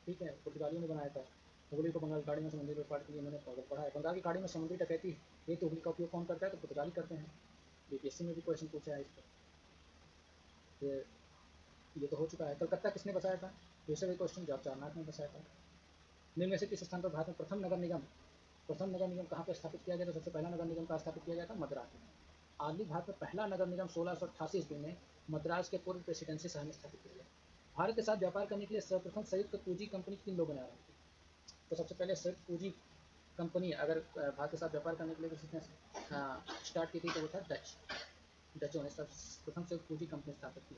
ठीक है, पुर्तगालियों ने बनाया था। हुगली को बंगाल की खाड़ी में समुद्री लूटपाट के लिए मैंने पढ़ा है। बंगाल की खाड़ी में समुद्री डकैती ये तो हुगली का उपयोग कौन करता है? तो पुर्तगाली करते हैं। बीपीएससी में भी क्वेश्चन पूछा है इस पर। ये तो हो चुका है। कलकत्ता किसने बसाया था? दूसरा भी क्वेश्चन जाप चारनाथ ने बसाया था। निम्न में से किस स्थान पर भारत में प्रथम नगर निगम कहाँ पर स्थापित किया गया? तो सबसे पहला नगर निगम कहाँ स्थापित किया गया था? मद्रास में। आधुनिक भारत में पहला नगर निगम 1688 ईस्वी में मद्रास के पूर्व प्रेसिडेंसी शहर में स्थापित किया गया। भारत के साथ व्यापार करने के लिए सर्वप्रथम संयुक्त पूंजी कंपनी किन लोगों ने आरंभ की? तो सबसे पहले संयुक्त पूंजी कंपनी अगर भारत के साथ व्यापार करने के लिए किसने स्टार्ट की थी तो वो था डचों ने प्रथम संयुक्त पूंजी कंपनी स्थापित की।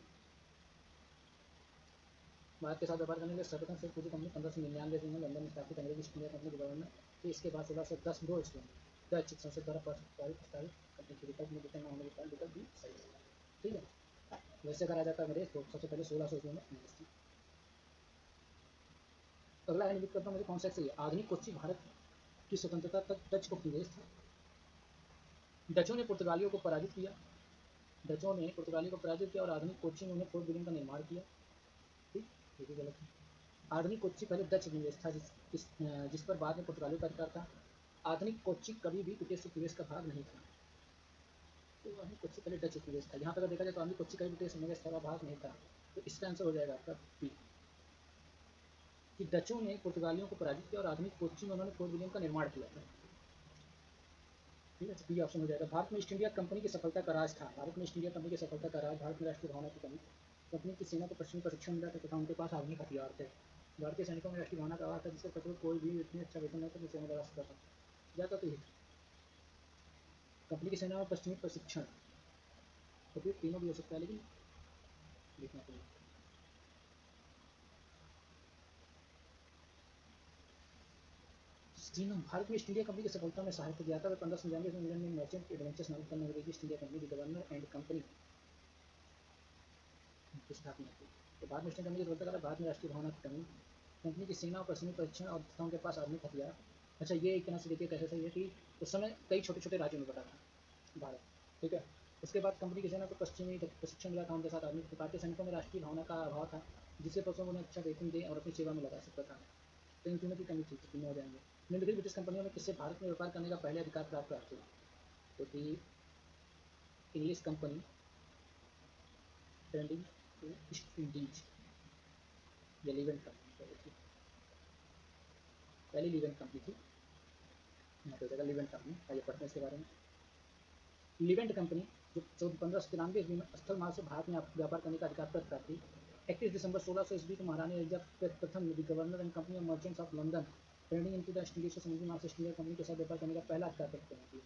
भारत के साथ व्यापार करने के लिए सर्वप्रथम संयुक्त पूंजी कंपनी 1599 ईस्वी में लंदन में स्थापित अंग्रेज ईस्ट इंडिया कंपनी के गवर्नर थी। इसके बाद 1610 ईस्वी में डच संसद द्वारा प्रस्तावित कंपनी के विकल्प में विकल्प होने के कारण विकल्प भी सही है। ठीक है, वैसे करा जाता है अंग्रेज तो सबसे पहले 1600 ईस्वी में अंग्रेज थी। अगला है निम्नलिखित मुझे कौन सा सही है? आधुनिक कोच्चि भारत की स्वतंत्रता तक डच को उपनिवेश था। डचों ने पुर्तगालियों को पराजित किया और आधुनिक कोच्चि में उन्हें फोर्ट विलियम का निर्माण किया। ठीक, ये भी गलत है। आधुनिक कोच्चि पहले डच उपनिवेश था जिस पर बाद में पुर्तगालियों का अधिकार था। आधुनिक कोच्चि कभी भी ब्रिटिश उपनिवेश का भाग नहीं था। तो आधुनिक कोच्चि पहले डच उपनिवेश था। यहाँ पर अगर देखा जाए तो आधुनिक कोच्चि कभी ब्रिटिश उपनिवेश का भाग नहीं था। तो इसका आंसर हो जाएगा आपका बी। कि डचों ने पुर्तगालियों को पराजित किया और आधुनिक कोच्चि में उन्होंने फोर्ट विलियम का निर्माण किया था। ठीक है, तो ये ऑप्शन हो जाएगा। भारत में ईस्ट इंडिया कंपनी की सफलता का राज था। भारत में ईस्ट इंडिया कंपनी की सफलता का राज भारत में राष्ट्रीय भावना की कमी। कंपनी की सेना को पश्चिमी प्रशिक्षण मिला था तथा उनके पास आधुनिक हथियार थे। भारतीय सैनिकों में राष्ट्रीय भावना का अभाव था जिससे कठोर कोई भी इतनी अच्छा वेतन नहीं था कि सेना लगा सकता था। जाता तो ये कंपनी की सेना में पश्चिमी प्रशिक्षण, तो फिर तीनों भी हो सकता है, लेकिन देखना पड़ेगा। तीनों भारत में ईस्ट इंडिया कंपनी की सफलता में सहायता दिया था। वह 1599 में इंग्लैंड में मर्चेंट एडवेंचर्स नामक अंग्रेजी east India company the governor and company की स्थापना की। तो भारत में ईस्ट इंडिया कंपनी की सफलता का भारत में राष्ट्रीय भावना की कमी, कंपनी की सेना और पश्चिमी परीक्षण और तथा उनके पास आधुनिक हथियार। अच्छा, ये एक तरह से देखिए कैसे सही है कि उस समय कई छोटे छोटे राज्यों में बटा था भारत। ठीक है, उसके बाद कंपनी की सेना को पश्चिमी प्रशिक्षण मिला था, उनके साथ आधुनिक। भारतीय सैनिकों में राष्ट्रीय भावना का अभाव था जिससे पशुओं को उन्हें अच्छा वेतन दे और अपनी सेवा में लगा सकता था। तो इन तीनों की कमी थी, तीनों हो जाएंगे। निम्नलिखित ब्रिटिश कंपनियों में किससे भारत में व्यापार करने का पहले अधिकार प्राप्त हुआ था? तो थी English company trading to East Indies, या लिवेंट कंपनी थी, पहली लिवेंट कंपनी थी। यहाँ पे हो जाएगा लिवेंट कंपनी। आइए पढ़ते हैं इसके बारे में। लिवेंट कंपनी जो 1593 ईस्वी में स्थल मार्ग से भारत में व्यापार करने का अधिकार प्राप्त थी। 31 दिसंबर 1600 ईस्वी को महारानी एलिजाबेथ प्रथम governor and company of merchants of London trading into the East Indies से समुद्री मार्ग से ईस्ट इंडिया कंपनी के साथ व्यापार करने का पहला अधिकार प्राप्त करती है।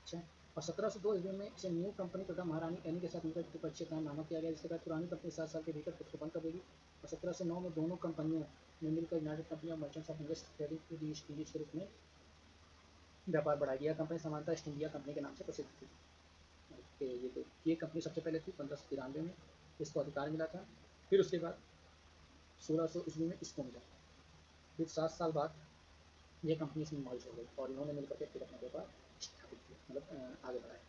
अच्छा, और 1702 ईस्वी में इसे न्यू कंपनी तथा महारानी एनी के साथ मिलकर द्विपक्षीय करार नामा किया गया, जिसके बाद पुरानी कंपनी 7 साल के भीतर खुद को बंद कर देगी और 1709 में दोनों कंपनियों ने मिलकर United company of merchants of English trading to the East Indies के रूप में व्यापार बढ़ाया गया। कंपनी समानता ईस्ट इंडिया कंपनी के नाम से प्रसिद्ध थी। ये कंपनी सबसे पहले थी 1593 में, इसको अधिकार मिला था। फिर उसके बाद 1600 ईस्वी में इसको मिला। फिर 7 साल बाद ये कंपनी इसमें मर्ज हो गई और इन्होंने मिलकर फिर अपना व्यापार स्थापित किया, मतलब आगे बढ़ाया।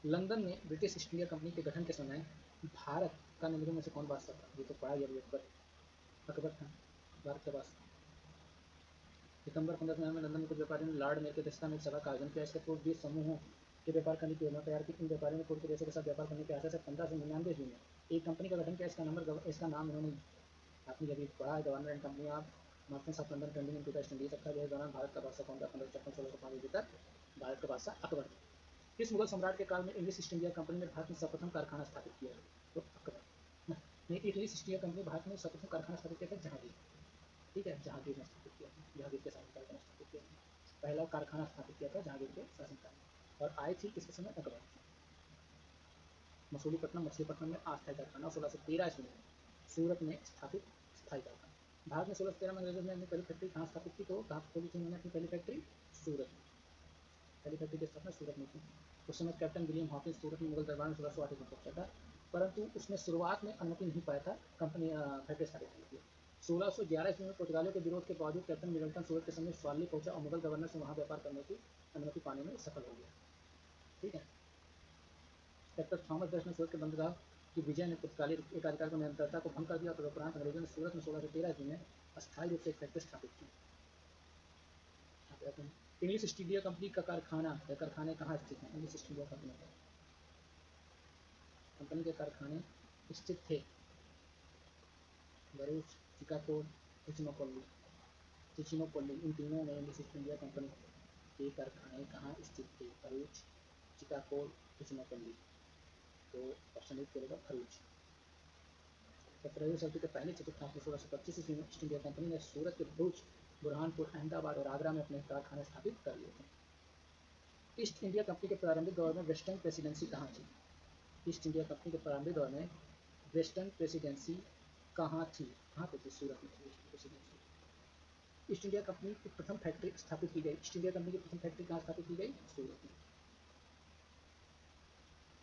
लंदन में ब्रिटिश ईस्ट इंडिया कंपनी के गठन के समय भारत का नियंत्रण में से कौन बादशाह था? ये तो पढ़ा गया अकबर। अकबर था भारत के पास। सितंबर 1599 में लंदन में कुछ व्यापारियों ने लॉर्ड मेयर की अध्यक्षता में एक सभा का आयोजन किया। इसके पूर्व 20 समूहों के व्यापार करने की योजना तैयार की। इन व्यापारियों ने पूर्व के देशों के साथ व्यापार करने के आशा से 1599 ईस्वी में एक कंपनी का गठन किया। इसका नाम इन्होंने, आपने जब पढ़ा है, governor and company of merchants of London trading into the East Indies रखा गया। इस दौरान भारत का बादशाह कौन था? 1556-1605 ईस्वी तक भारत का बादशाह अकबर था। किस मुगल सम्राट के काल में इंग्लिश ईस्ट इंडिया कंपनी ने भारत में सर्वप्रथम कारखाना स्थापित किया? तो Akbar. English east India company Bharat में सर्वप्रथम कारखाना स्थापित किया था जहांगीर। ठीक है, जहांगीर ने स्थापित किया था, जहांगीर के शासनकाल में स्थापित किया था। पहला कारखाना स्थापित किया था जहांगीर के शासनकाल में, और आई थी किसके समय? अकबर। मसूलीपट्टनम मछलीपट्टनम में अस्थायी कारखाना। 1613 ईस्वी में सूरत में स्थापित स्थायी कारखाना। भारत में 1613 में अंग्रेजों ने अपनी पहली फैक्ट्री कहाँ स्थापित की? तो कहाँ खोली थी उन्होंने अपनी पहली फैक्ट्री? सूरत में। पहली फैक्ट्री की स्थापना सूरत में की। उस समय कैप्टन विलियम हॉकिंस सूरत में मुगल दरबार में 1608 में पहुंचा था, परंतु उसने शुरुआत में अनुमति नहीं पाया था कंपनी फैक्ट्री स्थापित करने की। 1611 ईस्वी में पुर्तगालियों के विरोध के बावजूद कैप्टन मिडल्टन सूरत के समय स्वाली पहुंचा और मुगल गवर्नर से वहां व्यापार करने की अनुमति पाने में सफल हो गया। ठीक है, कैप्टन थॉमस डच ने सूरत के बंदरगाह की विजय ने पुर्तगाली एकाधिकार को निरंतरता को भंग कर दिया। तदुपरांत अंग्रेजों ने सूरत में 1613 ईस्वी में अस्थायी रूप से एक फैक्ट्री स्थापित की। इंग्लिश ईस्ट इंडिया कंपनी का कारखाने कहाँ स्थित हैं? इंग्लिश ईस्ट इंडिया कंपनी के कारखाने स्थित थे भरूच, चिकागो, तिरुचिरापल्ली। इन तीनों में इंग्लिश ईस्ट इंडिया कंपनी के कारखाने कहाँ स्थित थे? भरूच, चिकागो, तिरुचिरापल्ली। तो ऑप्शन एक चलेगा भरूच। 17वीं शताब्दी के पहले चतुर्थांश में 1625 ईस्वी में ईस्ट इंडिया कंपनी ने सूरत के भरूच, बुरहानपुर, अहमदाबाद और आगरा में अपने कारखाने स्थापित कर लिए थे। ईस्ट इंडिया कंपनी के प्रारंभिक दौर में वेस्टर्न प्रेसिडेंसी कहाँ थी? ईस्ट इंडिया कंपनी के प्रारंभिक दौर में वेस्टर्न प्रेसिडेंसी कहाँ थी? कहाँ पे थी? सूरत में थी western presidency. East India company की प्रथम फैक्ट्री स्थापित की गई। ईस्ट इंडिया कंपनी की प्रथम फैक्ट्री कहाँ स्थापित की गई? सूरत में।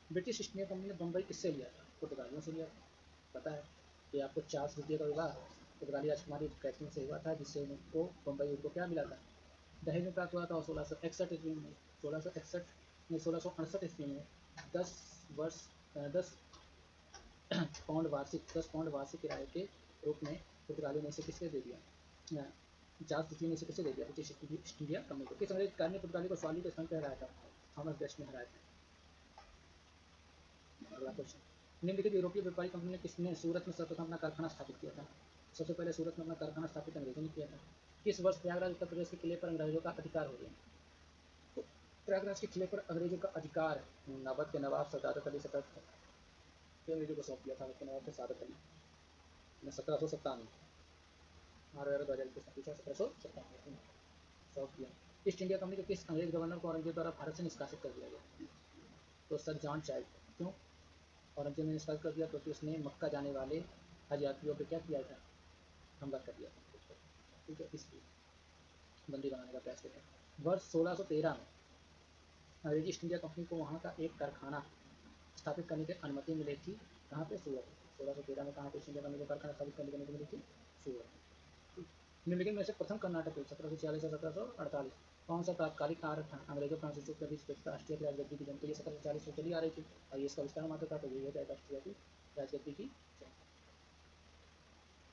ब्रिटिश ईस्ट इंडिया कंपनी ने बम्बई किससे लिया था? पुर्तगालियों से लिया था। पता है कि आपको चार्ल्स द्वितीय का विवाह पुर्तगाली राजकुमारी कैथरीन से हुआ था, जिससे उनको बम्बई उनको क्या मिला था? दहेज में प्राप्त हुआ था। और 1661 ईस्वी में 1668 ईस्वी में 10 पाउंड वार्षिक किराए के रूप में पुर्तगाली ने इसे किससे दे दिया? चार्ल्स द्वितीय ने इसे किससे दे दिया? ब्रिटिश ईस्ट इंडिया कंपनी को। किस अंग्रेज कार्य ने पुर्तगाली को स्वाली के स्थान पर हराया था? थॉमस डच ने हराया था। अगला क्वेश्चन, निम्नलिखित यूरोपीय व्यापारी कंपनी ने किसने सूरत में सर्वप्रथम अपना कारखाना स्थापित किया था? सबसे पहले सूरत में अपना कारखाना स्थापित अंग्रेजों ने किया था। किस वर्ष प्रयागराज उत्तर प्रदेश के किले पर अंग्रेजों का अधिकार हो गया? तो प्रयागराज के किले पर अंग्रेजों का अधिकार नवाब के नवाब सदाकत अली सतत के अंग्रेजों को सौंप दिया था। के नवाब सदाकत अली ने 1757 1757 सौंप दिया। ईस्ट इंडिया कंपनी के किस अंग्रेज गवर्नर को औरंगजेब द्वारा भारत से निष्कासित कर दिया गया? तो सर जॉन चाइल्ड। क्यों औरंगजेब ने निष्कासित कर दिया? क्योंकि उसने मक्का जाने वाले हज यात्रियों पर क्या किया था? हमला कर दिया था। ठीक है, इसलिए बंदी बनाने का प्रयास किया था। वर्ष 1613 में अंग्रेजी ईस्ट इंडिया कंपनी को वहाँ का एक कारखाना स्थापित करने की अनुमति मिली थी। कहाँ पे? सूरत। 1613 में कहाँ पे ईस्ट इंडिया कंपनी को कारखाना स्थापित करने की अनुमति मिली थी? सूरत। निम्नलिखित में से प्रथम कर्नाटक युद्ध 1746 से 1748 कौन सा तात्कालिक कार्य था? अंग्रेजों फ्रांसीसियों के बीच राष्ट्रीय राजगद्दी की जंग। तो ये 1740 से चली आ रही थी और ये इसका विस्तार मात्र था। तो ये हो जाएगा राष्ट्रीय राजगद्दी की जंग।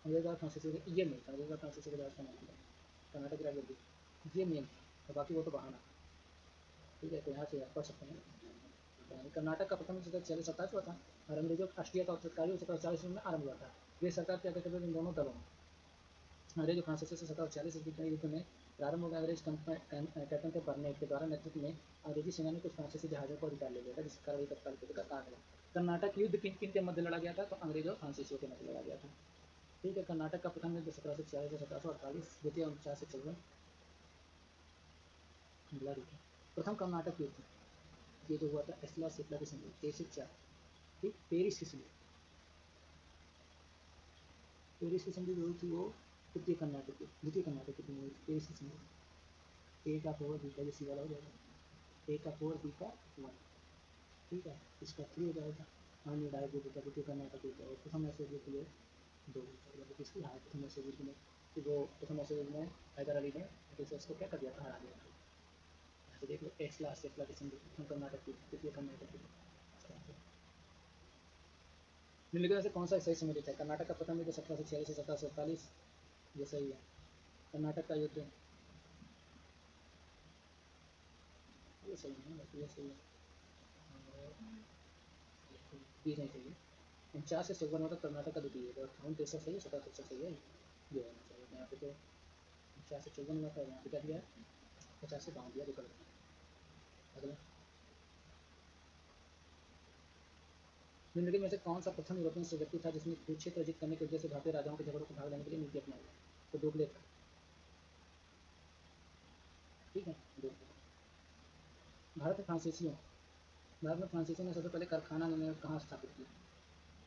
अंग्रेज और फ्रांसीसियों के ये मेन था। अंग्रेज और फ्रांसीसियों के राज का नाम था कर्नाटक राजगद्दी, ये मेन था। बाकी वो तो बहाना। ठीक है, तो यहाँ से आप पढ़ सकते हैं। कर्नाटक का प्रथम 1747 हुआ था और अंग्रेजों राष्ट्रीय का उत्तरकाली 1740 में आरंभ हुआ था। ये सरकार क्या कहते थे इन दोनों दलों में? अंग्रेज फ्रांसीसी से 1740 ईस्वी के युद्ध में प्रारंभ हो गया। अंग्रेज कैप्टन के बर्नेट के द्वारा नेतृत्व में अंग्रेजी सेना ने कुछ फ्रांसीसी जहाजों को अधिकार ले लिया था, जिसके कारण ये तत्काल युद्ध का कारण है। कर्नाटक युद्ध किन किन के मध्य लड़ा गया था? तो अंग्रेजों और फ्रांसीसियों के मध्य लड़ा गया था। ठीक है, कर्नाटक का प्रथम युद्ध 1746 से 1748, द्वितीय 49 से 54। प्रथम कर्नाटक युद्ध ये जो हुआ था एस्ला सिप्ला की संधि 1304। ठीक, पेरिस की संधि, पेरिस की संधि जो हुई थी वो द्वितीय कर्नाटक युद्ध में हुई थी। पेरिस की संधि ए का 4 बी का ये सी वाला हो जाएगा। ए का 4 बी का 1। ठीक है, इसका 3 हो जाएगा। अन्य डायरेक्ट युद्ध का द्वितीय कर्नाटक युद्ध और प्रथम ऐसे युद्ध के 2 हो जाएगा। इसकी हाँ प्रथम ऐसे युद्ध में वो प्रथम ऐसे युद्ध में हैदर अली ने ब्रिटिशर्स को क्या कर दिया था? हरा दिया था। तो देख लो एस्ला सेप्ला की संधि, प्रथम कर्नाटक युद्ध, द्वितीय कर्नाटक युद्ध। निम्नलिखित में से कौन सा सही सम्मिलित है? कर्नाटक का प्रथम युद्ध 1746 से 1747 ये सही है। कर्नाटक का युद्ध ये सही है, ये सही है। ये नहीं सही है। 49 से 54 तक कर्नाटक का द्वितीय है। 58 सही है, 57 सही है। ये होना चाहिए यहाँ पे। तो 49 से 54 में था, यहाँ पे क्या दिया है? 50 से 52 दिया, जो गलत है। अगला, निम्नलिखित में से कौन सा प्रथम यूरोपियन से व्यक्ति था जिसने कुरुक्षेत्र अर्जित करने के उद्देश्य से भारतीय राजाओं के झगड़ों को भाग लेने के लिए नीति अपनाई? तो डुप्लेट था। ठीक है, भारत में फ्रांसीसियों भारत में फ्रांसीसियों ने सबसे पहले कारखाना ने कहाँ स्थापित किया?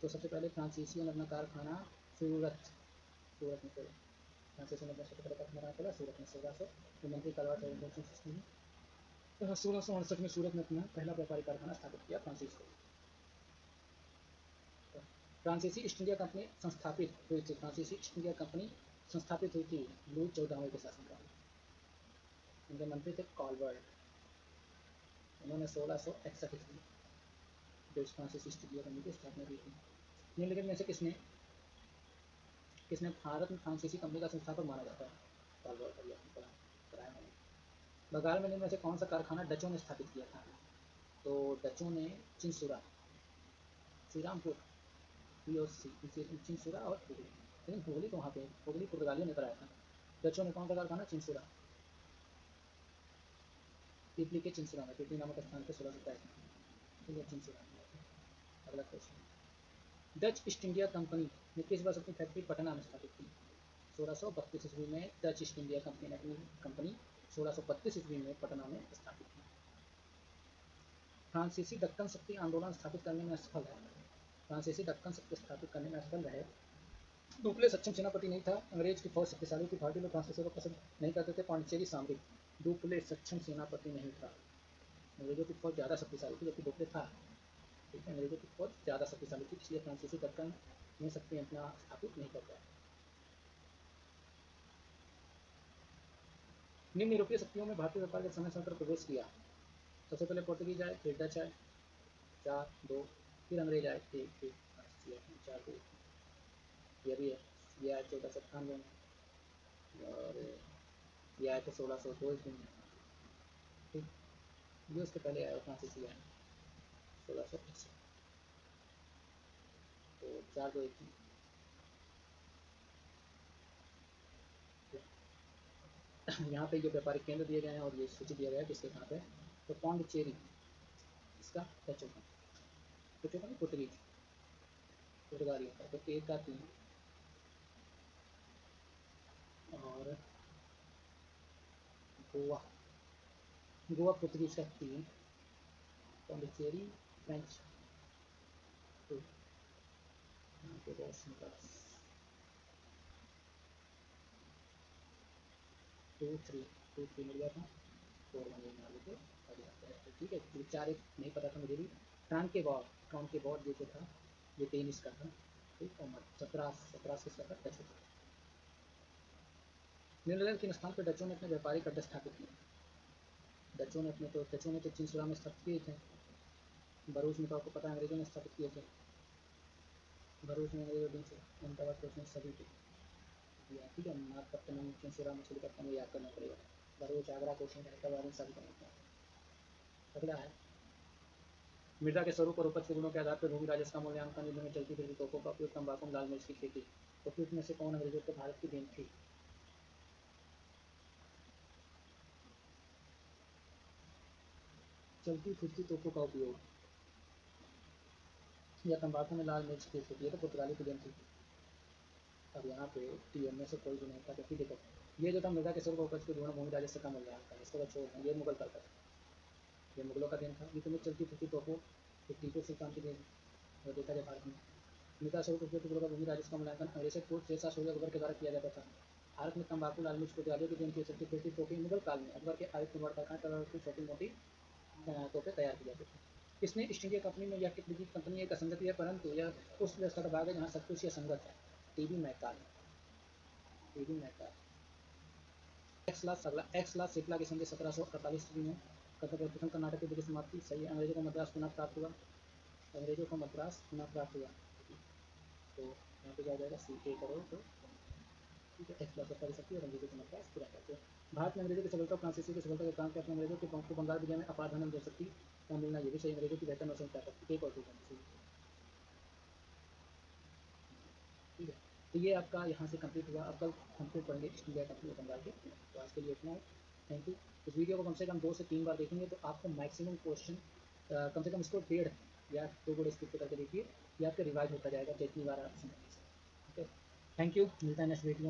तो सबसे पहले फ्रांसीसियों ने अपना कारखाना सूरत में खोला। फ्रांसीसियों ने अपना सबसे पहले कारखाना खोला सूरत में 1600 मंत्री कालवाट 1668 में सूरत में अपना पहला व्यापारिक कारखाना स्थापित किया फ्रांसीस को। फ्रांसीसी ईस्ट इंडिया कंपनी संस्थापित हुई थी। फ्रांसीसी ईस्ट इंडिया कंपनी संस्थापित हुई थी लुई 14वें के शासनकाल में। उनके मंत्री थे कॉलवर्ट। उन्होंने 1661 ईस्वी ब्रिटिश फ्रांसीसी ईस्ट इंडिया कंपनी की स्थापना की थी। निम्नलिखित में से किसने भारत में फ्रांसीसी कंपनी का संस्थापक माना जाता है? कॉलवर्ट। कराया मैंने। बंगाल में निम्न में से कौन सा कारखाना डचों ने स्थापित किया था? तो डचों ने चिंसुरा, श्रीरामपुर, चिंसुरा और हुगली। लेकिन हुगली तो वहाँ पे हुगली पुर्तगालियों ने कराया था। डचों ने कौन सा कारखाना? चिंसुरा, पिपली के चिंसुरा में, पिपली नामक स्थान पर 1627 में। ठीक है, चिंसुरा। अगला question, Dutch east India company ने किस वर्ष अपनी फैक्ट्री पटना में स्थापित की? 1632 ईस्वी में डच ईस्ट इंडिया कंपनी ने अपनी कंपनी 1632 ईस्वी में पटना में स्थापित की। फ्रांसीसी दक्कन शक्ति आंदोलन स्थापित करने में असफल है। फ्रांसीसी दक्कन शक्ति स्थापित करने में असफल रहे। डुप्ले सक्षम सेनापति नहीं था। अंग्रेज की फौज शक्तिशाली थी। भारतीय लोग फ्रांसीसियों को पसंद नहीं करते थे। पांडिचेरी सामरिक। डुप्ले सक्षम सेनापति नहीं था। अंग्रेजों की फौज ज़्यादा शक्तिशाली थी, जबकि डुप्ले था। ठीक है, अंग्रेजों की फौज ज़्यादा शक्तिशाली थी, इसलिए फ्रांसीसी दक्कन में शक्ति अपना स्थापित नहीं कर पाया। निम्न यूरोपीय शक्तियों में भारतीय व्यापार के समय पर प्रवेश किया। सबसे पहले पोर्तुगीज आए, फिर डच आए 4-2, फिर अंग्रेज आए 1, फिर 4-2। ये भी है, ये आए 1497 में और ये आए थे 1602 ईस्वी में। ठीक, ये उसके पहले आया फ्रांसीसी आए 1661। तो 4 2 1 यहाँ पे जो व्यापारिक केंद्र दिए गए हैं और ये सूची दिया गया है किसके कहाँ पे। तो पौंडीचेरी इसका टचोका, टचोका नहीं पुर्तगीज पुर्तगाली होता है। तो 1 का 3 और गोवा, गोवा पुर्तगीज का 3, पौंडीचेरी फ्रेंच 2, यहाँ पे रोशन प्लस 2 3 2 3 मिल गया था, 4 1 1 मान लीजिए आ जाता है। तो ठीक है, तो 4 1 नहीं पता था मुझे भी। ट्रांन के बॉर्ड ये जो था ये 3 इसका था, ठीक। और 17 किसका था, डचों का। निम्नलिखित किन स्थान पर डचों ने अपने व्यापारिक अड्डे स्थापित किए। डचों ने तो चिंसुला में स्थापित किए थे। भरूच में तो आपको पता है अंग्रेजों ने स्थापित किए थे। भरूच में अंग्रेजों दिन से अहमदाबाद पहुँचने सभी थे, ठीक है। नागपट्टनम चिंसुला मछलीपट्टनम में याद करना पड़ेगा। भरूच, आगरा, कोशिश, हैदराबाद इन सभी का। अगला है मृदा के स्वरूप और उपज के गुणों के आधार पर भूमि राजस्व का मूल्यांकन, युद्ध में चलती फिरती तोपों का उपयोग, तंबाकू, लाल मिर्च की खेती। उपयुक्त में से कौन अंग्रेजों को भारत की देन थी। चलती फिरती तोपों का उपयोग या तंबाकू में लाल मिर्च की खेती, ये तो पुर्तगाली की देन थी। अब यहाँ पे टीएम में से कोई भी नहीं था, क्योंकि देखो ये जो था मृदा के स्वरूप उपज के गुणों भूमि राजस्व का मूल्यांकन, इसको तो छोड़, ये मुगल करता था, ये मुगलों का देन था। युद्ध में चलती फिरती तोपों टीपू सुल्तान की देन देखा जाए भारत में। मृदा स्वरूप उपयोग के गुणों का भूमि राजस्व का मूल्यांकन अंग्रेजी कोर्ट जैसा सूर्य गोबर के द्वारा किया जाता था। भारत में तंबाकू, लाल मिर्च, पुर्तगालियों की देन की चलती फिरती तोपें मुगल काल में अकबर के आयुक्त कुमार कारखाने तरह की छोटी मोटी तोपें तैयार की जाती थी। इसने ईस्ट इंडिया कंपनी में यह टिप्पणी कंपनी एक असंगति है, परंतु यह उस व्यवस्था का भाग है जहाँ सब कुछ यह संगत है। TB Macaulay, TB Macaulay. Aix la Chapelle की संधि 1748 ईस्वी में प्रथम कर्नाटक की ब्रिटिश समाप्ति सही है। अंग्रेजों को मद्रास पुनः प्राप्त हुआ, अंग्रेजों को मद्रास पुनः प्राप्त हुआ। तो यहाँ पे क्या जाएगा सी ए करो तो ठीक है, एक्स प्लस सत्ता सकती है और अंग्रेजों को मद्रास पूरा करते हैं। भारत में अंग्रेजों की सफलता और फ्रांसीसी की सफलता के कारण अपने अंग्रेजों के को बंगाल विजय में अपारधन दे सकती का मिलना ये भी सही, अंग्रेजों की बेहतर नौसेना ताकत। एक और टू ठीक है। तो ये आपका यहाँ से कंप्लीट हुआ। अब कल कंप्लीट पढ़ेंगे ईस्ट इंडिया कंपनी बंगाल के। तो आज के लिए इतना है, थैंक यू। इस वीडियो को कम से कम 2 से 3 बार देखेंगे तो आपको मैक्सिमम क्वेश्चन कम से कम इसको 1.5 या 2 गुण स्पीड पे करके देखिए, ये आपका रिवाइज होता जाएगा जितनी बार आप समझेंगे। ठीक है, थैंक यू, मिलता है नेक्स्ट वीडियो।